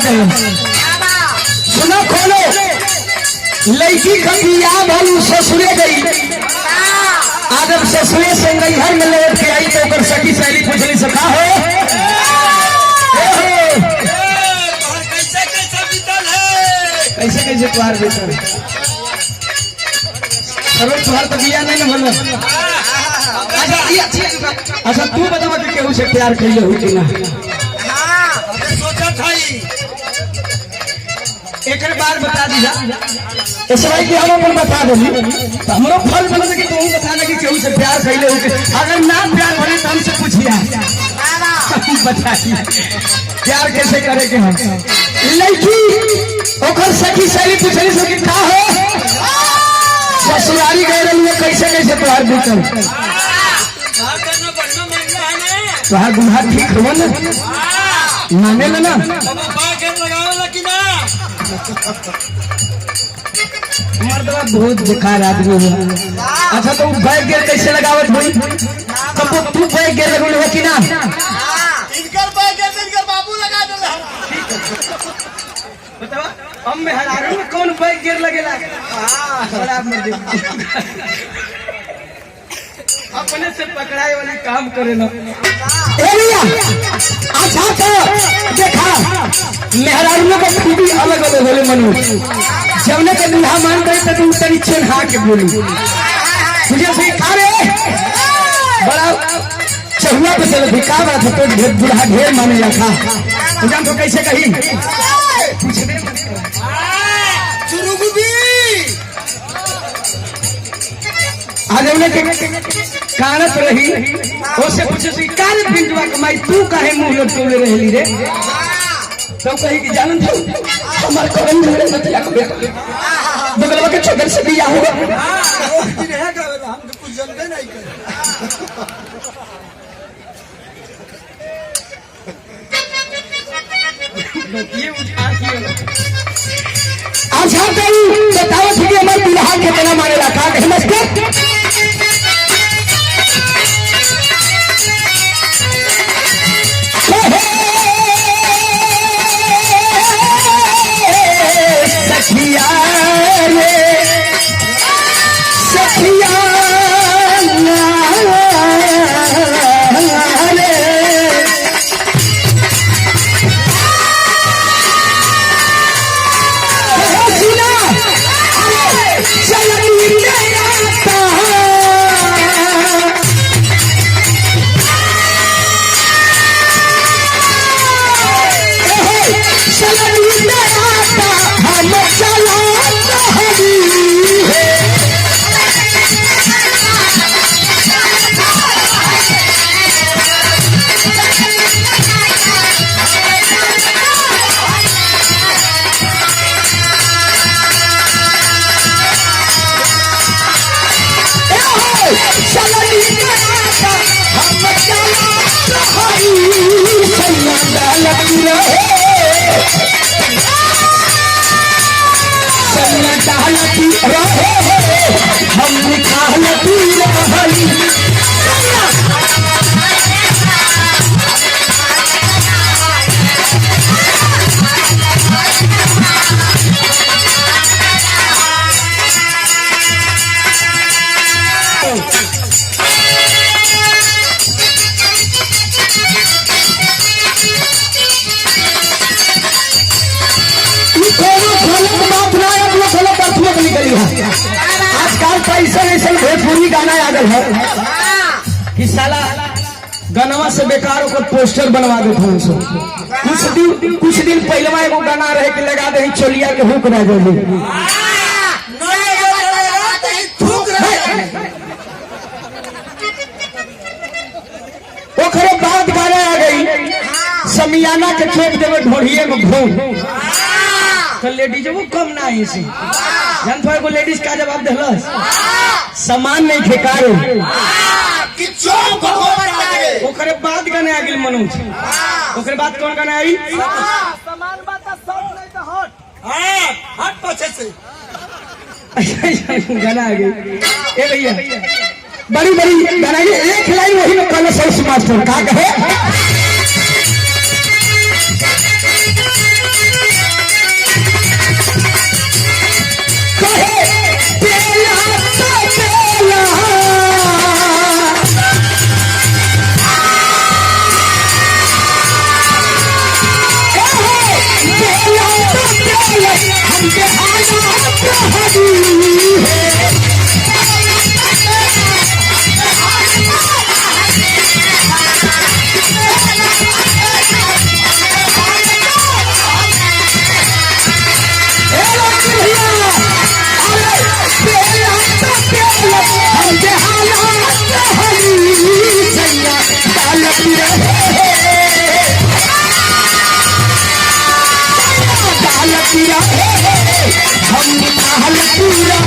दे। सुनो खोलो लड़की का बियाह भलू ससुरे गई, अगर ससुरे से नैहर में लौट के आई तो कर सखी सहेली पूछली सका हो कैसे कैसे तुहार बेटर सरोज तुहार तो बियाह नहीं ना भलो। अच्छा तू बतावा कि केहू से प्यार कैले हो कि ना? एक बार बता दीजा इस भाई की हम अपन बता देली तो हमरो फल बने कि तू बता दे कि केहू से प्यार कैले हो। अगर ना प्यार भले तो हमसे पूछिया बताइए प्यार कैसे करे के हम। लड़की ओकर सखी सहेली पूछली से कि का हो ससुरारी गए रही कैसे कैसे प्यार बीतल तुहार गुनाह ठीक हो ना माने ना मर्दवा बहुत बेकार आदमी है। अच्छा तो बैग गेर कैसे लगावत भाई कब तू बैग गेर लगल हो कि ना? इनकर बैग गेर इनकर बाबू लगा दे। बतावा हम में हरारू में कौन बैग गेर लगेला? हां खराब मर दे अपने से पकड़ाए वाली काम करे ना। अच्छा तो देखा मेहरारू का खूबी अलग अलग होले मनु जवने के दुल्हा मान गई तो तू तरी छेहा के बोली तुझे भिखा रे बड़ा चहुआ पे चले भिखा बात तो ढेर दुल्हा ढेर माने रखा जान तो कैसे कही चुरुगुबी आज उन्हें कानत रही उससे पूछे सी कान बिंदुआ कमाई तू काहे मुंह लटकोले रहली रे तो कही कि जानन तू हमार करम मेरे बतिया को बगलवा के छोकर से बियाह हुआ हम तो कुछ जानते नहीं कर। ये अच्छा कहीं बताओ कि हमारे दुल्हा कितना माने रखा नमस्कार सखिया रे सखिया आजकल पैसा ऐसा भोजपुरी गाना आ गया है कि साला गाना से बेकार को पोस्टर बनवा देते हैं। कुछ दिन पहले एगो गाना रहे कि लगा दे चोलिया के हुक रह गए ओकरे बाद गाना आ गई समियाना के खेत देवे ढोढ़िए में घूम तो लेडीज वो कम ना है इसी जानते हो लेडीज का जवाब दिलस सामान नहीं ठेकारे ओकरे बाद गाने आ गई मनोज ओकरे बाद कौन गाना आई सामान बात सब नहीं तो हट हट पीछे से गाना आ गई ए भैया बड़ी बड़ी गाना एक लाइन वही में कहना सही मास्टर का कहे किया हम निकाल पूरा